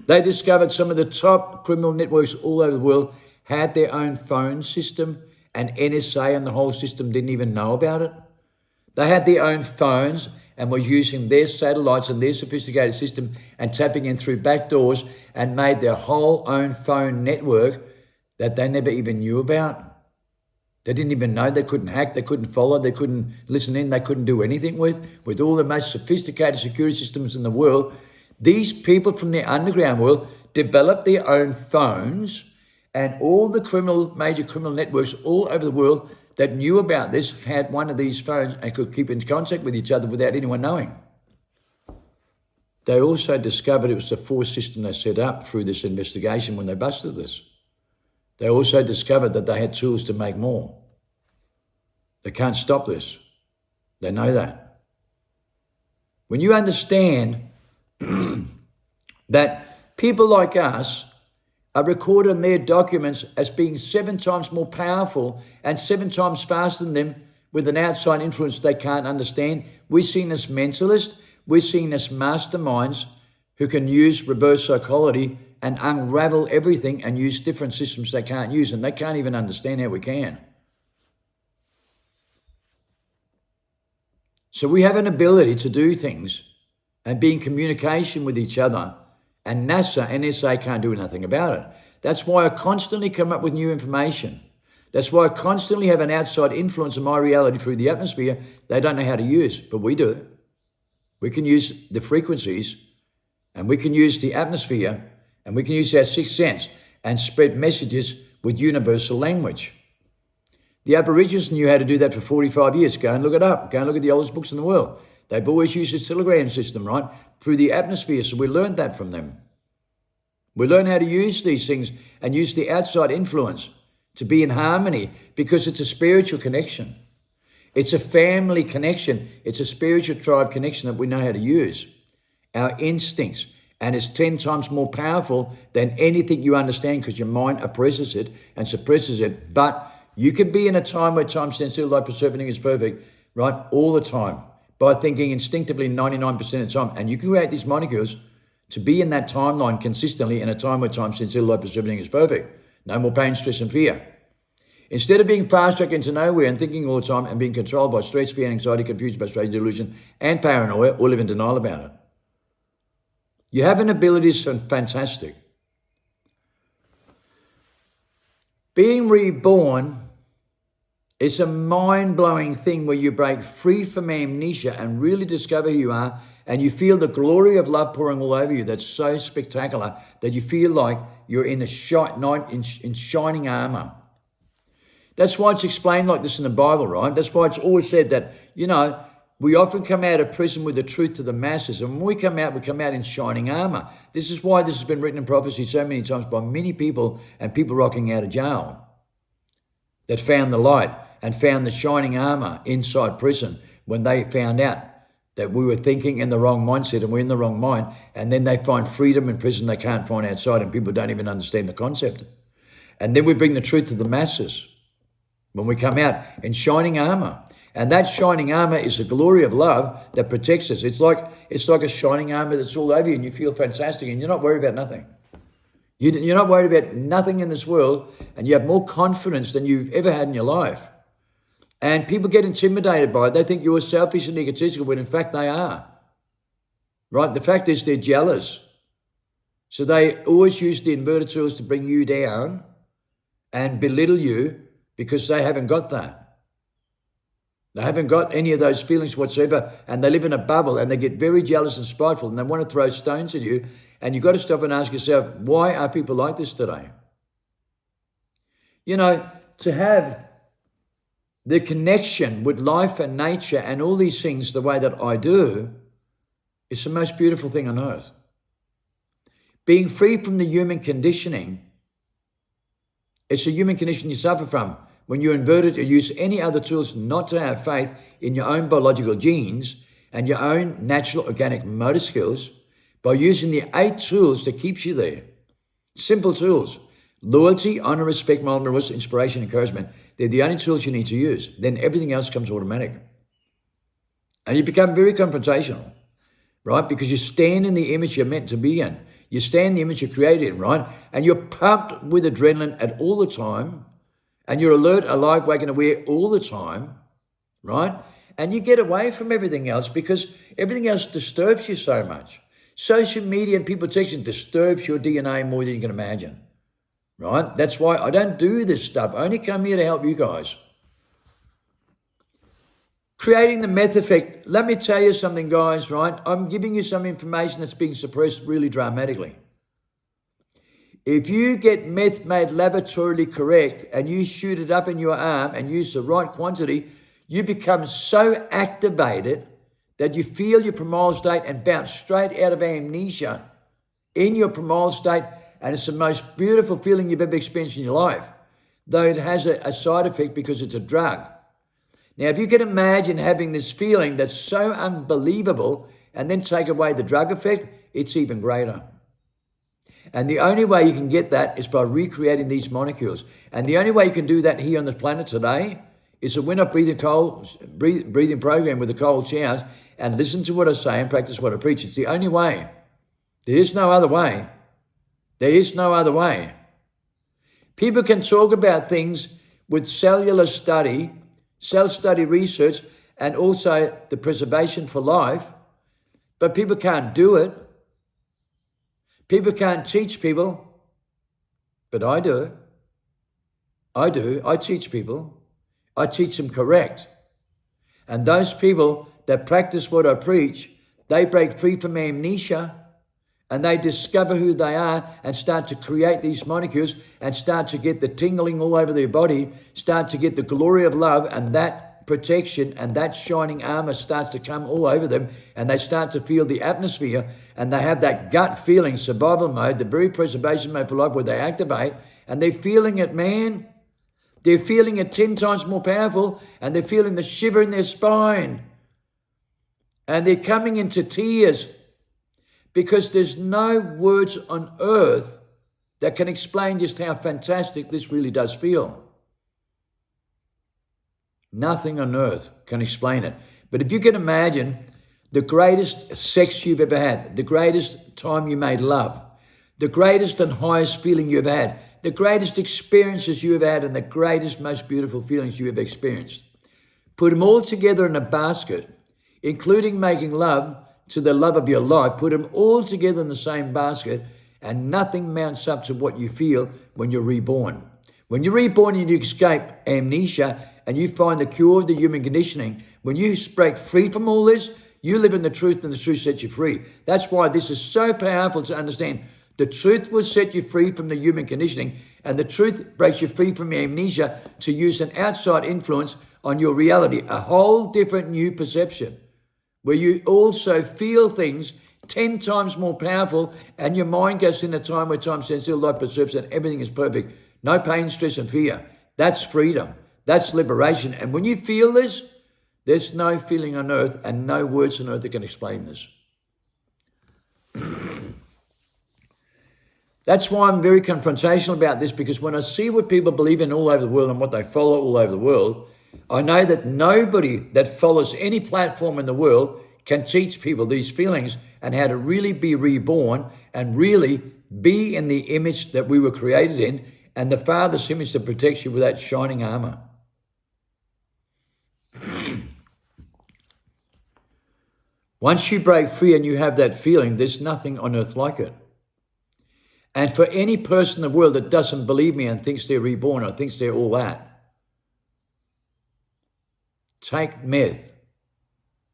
S1: They discovered some of the top criminal networks all over the world had their own phone system, and NSA and the whole system didn't even know about it. They had their own phones and was using their satellites and their sophisticated system and tapping in through back doors and made their whole own phone network that they never even knew about. They didn't even know. They couldn't hack, they couldn't follow, they couldn't listen in, they couldn't do anything with all the most sophisticated security systems in the world. These people from the underground world developed their own phones And all the major criminal networks all over the world that knew about this had one of these phones and could keep in contact with each other without anyone knowing. They also discovered it was the force system they set up through this investigation when they busted this. They also discovered that they had tools to make more. They can't stop this. They know that. When you understand that people like us are recorded in their documents as being 7 times more powerful and 7 times faster than them with an outside influence they can't understand, we're seen as mentalists, we're seen as masterminds who can use reverse psychology and unravel everything and use different systems they can't use, and they can't even understand how we can. So we have an ability to do things and be in communication with each other, and NASA, NSA can't do nothing about it. That's why I constantly come up with new information. That's why I constantly have an outside influence on my reality through the atmosphere they don't know how to use, but we do. We can use the frequencies, and we can use the atmosphere, and we can use our sixth sense and spread messages with universal language. The Aborigines knew how to do that for 45 years. Go and look it up. Go and look at the oldest books in the world. They've always used this telegram system, right? Through the atmosphere, so we learned that from them. We learn how to use these things and use the outside influence to be in harmony because it's a spiritual connection. It's a family connection. It's a spiritual tribe connection that we know how to use. Our instincts. And it's 10 times more powerful than anything you understand because your mind oppresses it and suppresses it. But you can be in a time where time stands still, like perseverance is perfect, right? All the time by thinking instinctively 99% of the time. And you can create these molecules to be in that timeline consistently in a time where time stands still, like perseverance is perfect. No more pain, stress, and fear. Instead of being fast-tracked into nowhere and thinking all the time and being controlled by stress, fear, anxiety, confusion, frustration, delusion, and paranoia, or live in denial about it. You have an ability that's fantastic. Being reborn is a mind-blowing thing where you break free from amnesia and really discover who you are, and you feel the glory of love pouring all over you. That's so spectacular that you feel like you're in a shining armor. That's why it's explained like this in the Bible, right? That's why it's always said that, we often come out of prison with the truth to the masses. And when we come out in shining armor. This is why this has been written in prophecy so many times by many people and people rocking out of jail that found the light and found the shining armor inside prison when they found out that we were thinking in the wrong mindset and we're in the wrong mind. And then they find freedom in prison they can't find outside, and people don't even understand the concept. And then we bring the truth to the masses when we come out in shining armor. And that shining armor is the glory of love that protects us. It's like a shining armor that's all over you and you feel fantastic and you're not worried about nothing. You're not worried about nothing in this world, and you have more confidence than you've ever had in your life. And people get intimidated by it. They think you're selfish and egotistical when in fact they are. Right? The fact is they're jealous. So they always use the inverted tools to bring you down and belittle you because they haven't got that. They haven't got any of those feelings whatsoever, and they live in a bubble and they get very jealous and spiteful and they want to throw stones at you. And you've got to stop and ask yourself, why are people like this today? To have the connection with life and nature and all these things the way that I do is the most beautiful thing on earth. Being free from the human conditioning, it's a human condition you suffer from. When you're inverted or use any other tools not to have faith in your own biological genes and your own natural organic motor skills, by using the 8 tools that keeps you there. Simple tools. Loyalty, honor, respect, moral, inspiration, encouragement. They're the only tools you need to use. Then everything else comes automatic. And you become very confrontational, right? Because you stand in the image you're meant to be in. You stand in the image you're created in, right? And you're pumped with adrenaline at all the time. And you're alert, alive, awake, and aware all the time, right? And you get away from everything else because everything else disturbs you so much. Social media and people texting disturbs your DNA more than you can imagine, right? That's why I don't do this stuff. I only come here to help you guys. Creating the meth effect. Let me tell you something, guys, right? I'm giving you some information that's being suppressed really dramatically. If you get meth made laboratorily correct and you shoot it up in your arm and use the right quantity, you become so activated that you feel your primal state and bounce straight out of amnesia in your primal state, and it's the most beautiful feeling you've ever experienced in your life, though it has a side effect because it's a drug. Now, if you can imagine having this feeling that's so unbelievable and then take away the drug effect, it's even greater. And the only way you can get that is by recreating these molecules. And the only way you can do that here on the planet today is to win up breathing program with the cold showers and listen to what I say and practice what I preach. It's the only way. There is no other way. There is no other way. People can talk about things with cellular study, cell study research, and also the preservation for life, but people can't do it. People can't teach people, but I do. I do. I teach people. I teach them correct. And those people that practice what I preach, they break free from amnesia and they discover who they are and start to create these molecules and start to get the tingling all over their body, start to get the glory of love, and that protection and that shining armor starts to come all over them, and they start to feel the atmosphere, and they have that gut feeling, survival mode, the very preservation mode for life, where they activate and they're feeling it, man. They're feeling it 10 times more powerful, and they're feeling the shiver in their spine, and they're coming into tears because there's no words on earth that can explain just how fantastic this really does feel. Nothing on earth can explain it. But if you can imagine the greatest sex you've ever had, the greatest time you made love, the greatest and highest feeling you've had, the greatest experiences you have had, and the greatest, most beautiful feelings you have experienced. Put them all together in a basket, including making love to the love of your life. Put them all together in the same basket, and nothing mounts up to what you feel when you're reborn. When you're reborn and you escape amnesia and you find the cure of the human conditioning, when you break free from all this, you live in the truth and the truth sets you free. That's why this is so powerful to understand. The truth will set you free from the human conditioning, and the truth breaks you free from amnesia to use an outside influence on your reality, a whole different new perception, where you also feel things 10 times more powerful, and your mind goes in a time where time stands still, life perceives, and everything is perfect. No pain, stress, and fear. That's freedom. That's liberation. And when you feel this, there's no feeling on earth and no words on earth that can explain this. That's why I'm very confrontational about this, because when I see what people believe in all over the world and what they follow all over the world, I know that nobody that follows any platform in the world can teach people these feelings and how to really be reborn and really be in the image that we were created in, and the Father's image that protects you with that shining armor. Once you break free and you have that feeling, there's nothing on earth like it. And for any person in the world that doesn't believe me and thinks they're reborn or thinks they're all that, take meth,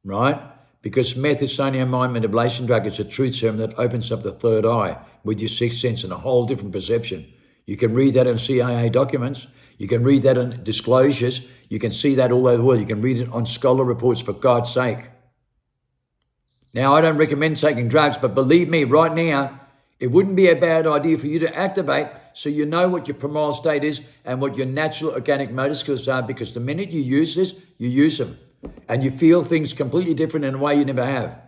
S1: right? Because meth is only a mind manipulation drug. It's a truth serum that opens up the third eye with your sixth sense and a whole different perception. You can read that in CIA documents. You can read that in disclosures. You can see that all over the world. You can read it on scholar reports, for God's sake. Now, I don't recommend taking drugs, but believe me, right now, it wouldn't be a bad idea for you to activate so you know what your primal state is and what your natural organic motor skills are, because the minute you use this, you use them. And you feel things completely different in a way you never have.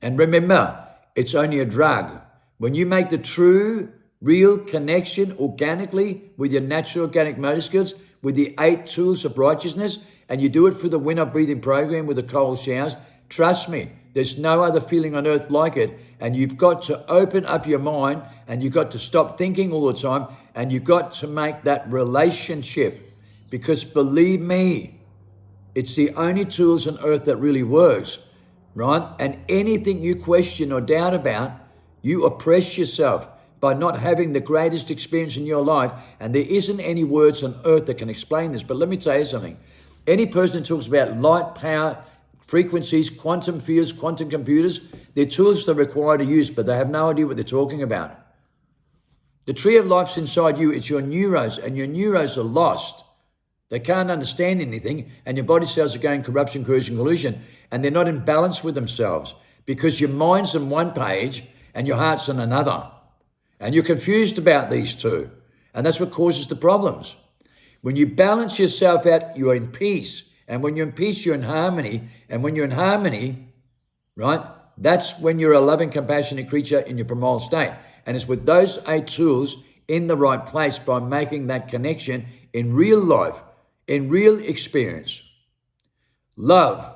S1: And remember, it's only a drug. When you make the true, real connection organically with your natural organic motor skills, with the 8 tools of righteousness, and you do it for the Win Up Breathing program with the cold showers, trust me, there's no other feeling on earth like it. And you've got to open up your mind, and you've got to stop thinking all the time, and you've got to make that relationship. Because believe me, it's the only tools on earth that really works, right? And anything you question or doubt about, you oppress yourself by not having the greatest experience in your life. And there isn't any words on earth that can explain this. But let me tell you something. Any person who talks about light, power, frequencies, quantum fields, quantum computers, they're tools they're required to use, but they have no idea what they're talking about. The tree of life's inside you. It's your neuros, and your neuros are lost. They can't understand anything, and your body cells are going corruption, corrosion, collusion, and they're not in balance with themselves because your mind's on one page and your heart's on another. And you're confused about these two, and that's what causes the problems. When you balance yourself out, you're in peace. And when you're in peace, you're in harmony. And when you're in harmony, right, that's when you're a loving, compassionate creature in your primal state. And it's with those 8 tools in the right place by making that connection in real life, in real experience. Love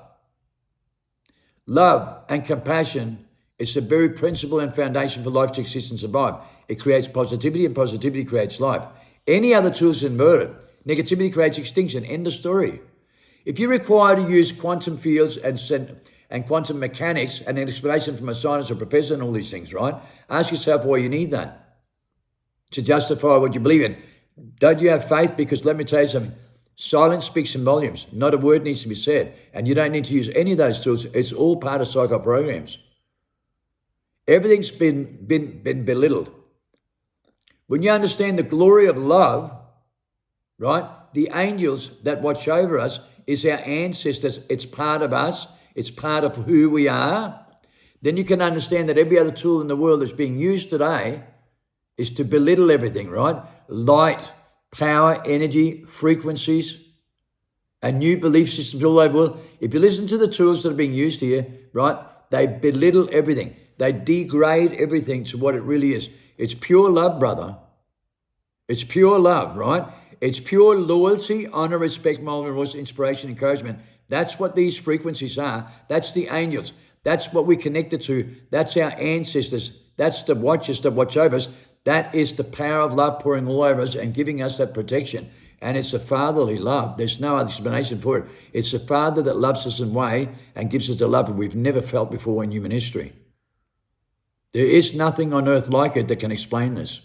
S1: and compassion is the very principle and foundation for life to exist and survive. It creates positivity, and positivity creates life. Any other tools inverted. Negativity creates extinction. End of story. If you're required to use quantum fields and quantum mechanics and an explanation from a scientist or professor and all these things, right? Ask yourself why you need that to justify what you believe in. Don't you have faith? Because let me tell you something. Silence speaks in volumes. Not a word needs to be said. And you don't need to use any of those tools. It's all part of psycho programs. Everything's been belittled. When you understand the glory of love, right? The angels that watch over us is our ancestors. It's part of us. It's part of who we are. Then you can understand that every other tool in the world that's being used today is to belittle everything, right? Light, power, energy, frequencies, and new belief systems all over the world. If you listen to the tools that are being used here, right, they belittle everything. They degrade everything to what it really is. It's pure love, brother. It's pure love, right? It's pure loyalty, honor, respect, moral, remorse, inspiration, encouragement. That's what these frequencies are. That's the angels. That's what we're connected to. That's our ancestors. That's the watchers that watch over us. That is the power of love pouring all over us and giving us that protection. And it's a fatherly love. There's no other explanation for it. It's a father that loves us in a way and gives us the love that we've never felt before in human history. There is nothing on earth like it that can explain this.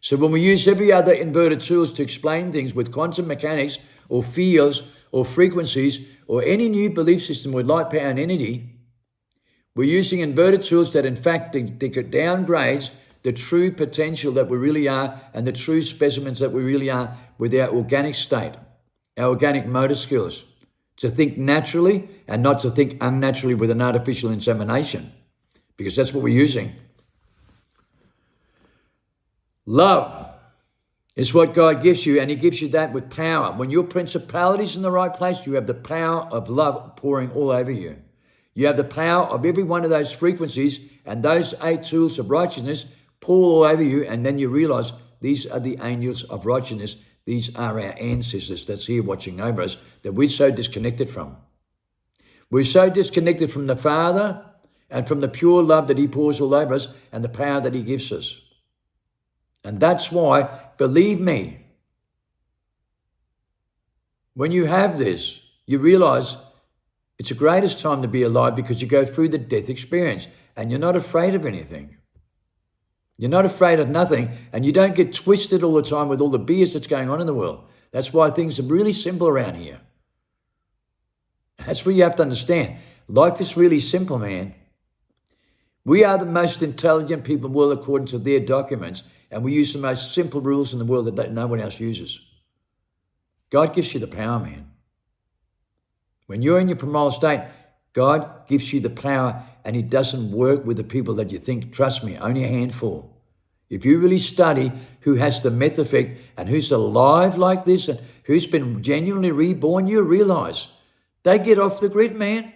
S1: So when we use every other inverted tools to explain things with quantum mechanics or fields or frequencies or any new belief system with light, power, and energy, we're using inverted tools that in fact downgrades the true potential that we really are and the true specimens that we really are with our organic state, our organic motor skills, to think naturally and not to think unnaturally with an artificial insemination, because that's what we're using. Love is what God gives you, and he gives you that with power. When your principality's in the right place, you have the power of love pouring all over you. You have the power of every one of those frequencies, and those 8 tools of righteousness pour all over you, and then you realize these are the angels of righteousness. These are our ancestors that's here watching over us that we're so disconnected from. We're so disconnected from the Father and from the pure love that he pours all over us and the power that he gives us. And that's why, believe me, when you have this, you realize it's the greatest time to be alive because you go through the death experience and you're not afraid of anything. You're not afraid of nothing, and you don't get twisted all the time with all the BS that's going on in the world. That's why things are really simple around here. That's what you have to understand. Life is really simple, man. We are the most intelligent people in the world according to their documents, and we use the most simple rules in the world that no one else uses. God gives you the power, man. When you're in your primal state, God gives you the power, and he doesn't work with the people that you think. Trust me, only a handful. If you really study who has the meth effect and who's alive like this and who's been genuinely reborn, you realize they get off the grid, man.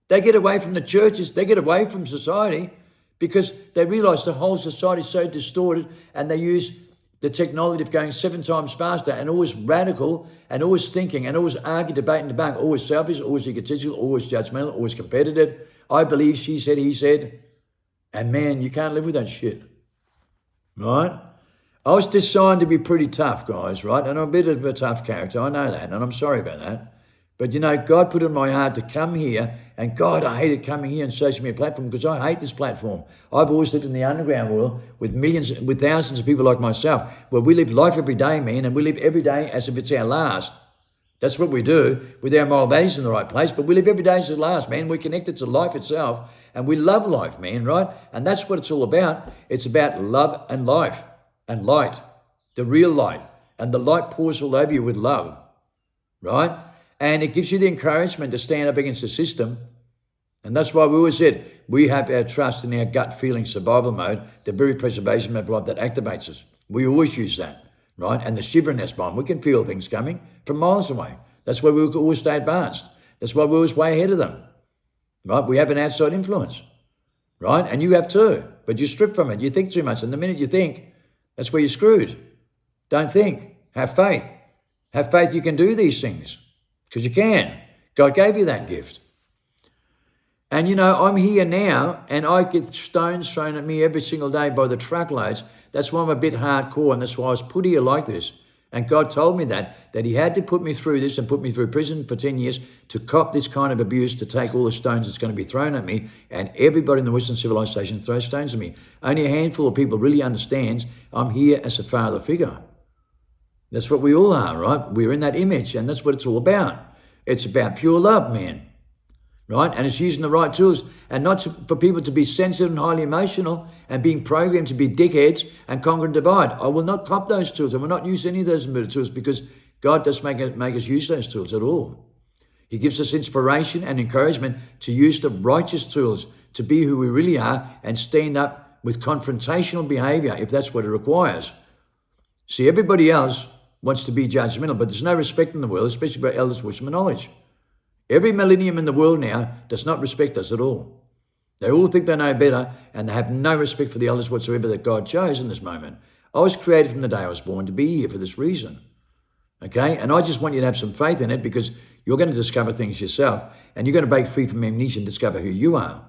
S1: They get away from the churches. They get away from society because they realize the whole society is so distorted, and they use the technology of going 7 times faster and always radical and always thinking and always argue, debate and debate, always selfish, always egotistical, always judgmental, always competitive. I believe, she said, he said. And man, you can't live with that shit, right? I was designed to be pretty tough, guys, right? And I'm a bit of a tough character. I know that, and I'm sorry about that. But, you know, God put it in my heart to come here, and God, I hated coming here and social media platform because I hate this platform. I've always lived in the underground world with millions, with thousands of people like myself, where we live life every day, man, and we live every day as if it's our last. That's what we do with our moral values in the right place, but we live every day as the last, man. We're connected to life itself, and we love life, man, right? And that's what it's all about. It's about love and life. and light, the real light. And the light pours all over you with love, right? And it gives you the encouragement to stand up against the system. And that's why we always said we have our trust in our gut feeling survival mode, the very preservation mode that activates us. We always use that, right? And the shiver in our spine, we can feel things coming from miles away. That's why we always stay advanced. That's why we're always way ahead of them, right? We have an outside influence, right? And you have too, but you strip from it. You think too much. And the minute you think, that's where you're screwed. Don't think. Have faith. Have faith you can do these things because you can. God gave you that gift. And, you know, I'm here now and I get stones thrown at me every single day by the truckloads. That's why I'm a bit hardcore and that's why I was put here like this. And God told me that he had to put me through this and put me through prison for 10 years to cop this kind of abuse, to take all the stones that's going to be thrown at me. And everybody in the Western civilization throws stones at me. Only a handful of people really understands I'm here as a father figure. That's what we all are, right? We're in that image and that's what it's all about. It's about pure love, man. Right? And it's using the right tools and not for people to be sensitive and highly emotional and being programmed to be dickheads and conquer and divide. I will not cop those tools. I will not use any of those tools because God doesn't make us use those tools at all. He gives us inspiration and encouragement to use the righteous tools to be who we really are and stand up with confrontational behavior if that's what it requires. See, everybody else wants to be judgmental, but there's no respect in the world, especially for elders, wisdom and knowledge. Every millennium in the world now does not respect us at all. They all think they know better and they have no respect for the elders whatsoever that God chose in this moment. I was created from the day I was born to be here for this reason. Okay? And I just want you to have some faith in it because you're going to discover things yourself and you're going to break free from amnesia and discover who you are.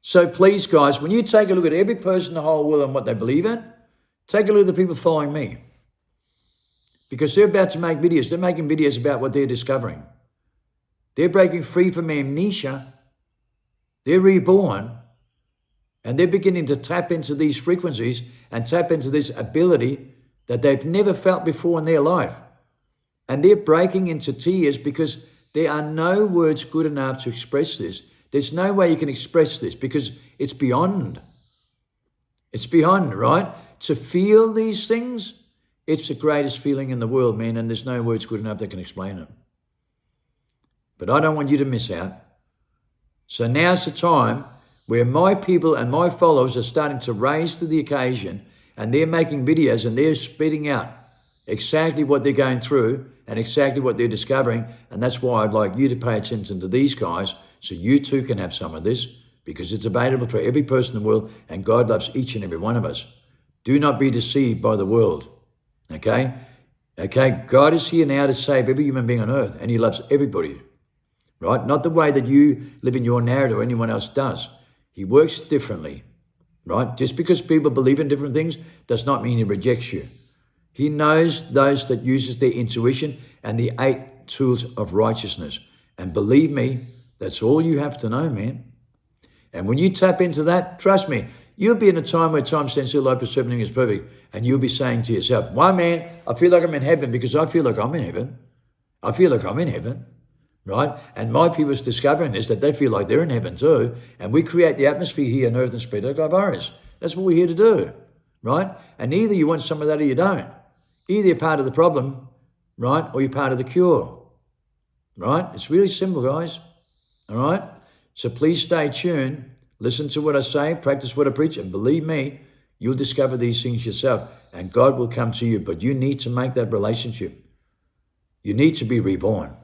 S1: So please, guys, when you take a look at every person in the whole world and what they believe in, take a look at the people following me. Because they're about to make videos. They're making videos about what they're discovering. They're breaking free from amnesia. They're reborn. And they're beginning to tap into these frequencies and tap into this ability that they've never felt before in their life. And they're breaking into tears because there are no words good enough to express this. There's no way you can express this because it's beyond. It's beyond, right? To feel these things, it's the greatest feeling in the world, man, and there's no words good enough that can explain it. But I don't want you to miss out. So now's the time where my people and my followers are starting to rise to the occasion and they're making videos and they're spitting out exactly what they're going through and exactly what they're discovering. And that's why I'd like you to pay attention to these guys so you too can have some of this because it's available for every person in the world and God loves each and every one of us. Do not be deceived by the world. Okay? Okay? God is here now to save every human being on earth and he loves everybody. Right? Not the way that you live in your narrative or anyone else does. He works differently, right? Just because people believe in different things does not mean he rejects you. He knows those that uses their intuition and the 8 tools of righteousness. And believe me, that's all you have to know, man. And when you tap into that, trust me, you'll be in a time where time stands still, life perceiving everything is perfect. And you'll be saying to yourself, why, man, I feel like I'm in heaven because I feel like I'm in heaven. I feel like I'm in heaven. Right? And my people's discovering this, that they feel like they're in heaven too. And we create the atmosphere here on earth and spread it like a virus. That's what we're here to do. Right? And either you want some of that or you don't. Either you're part of the problem, right? Or you're part of the cure. Right? It's really simple, guys. All right? So please stay tuned. Listen to what I say, practice what I preach, and believe me, you'll discover these things yourself. And God will come to you. But you need to make that relationship. You need to be reborn.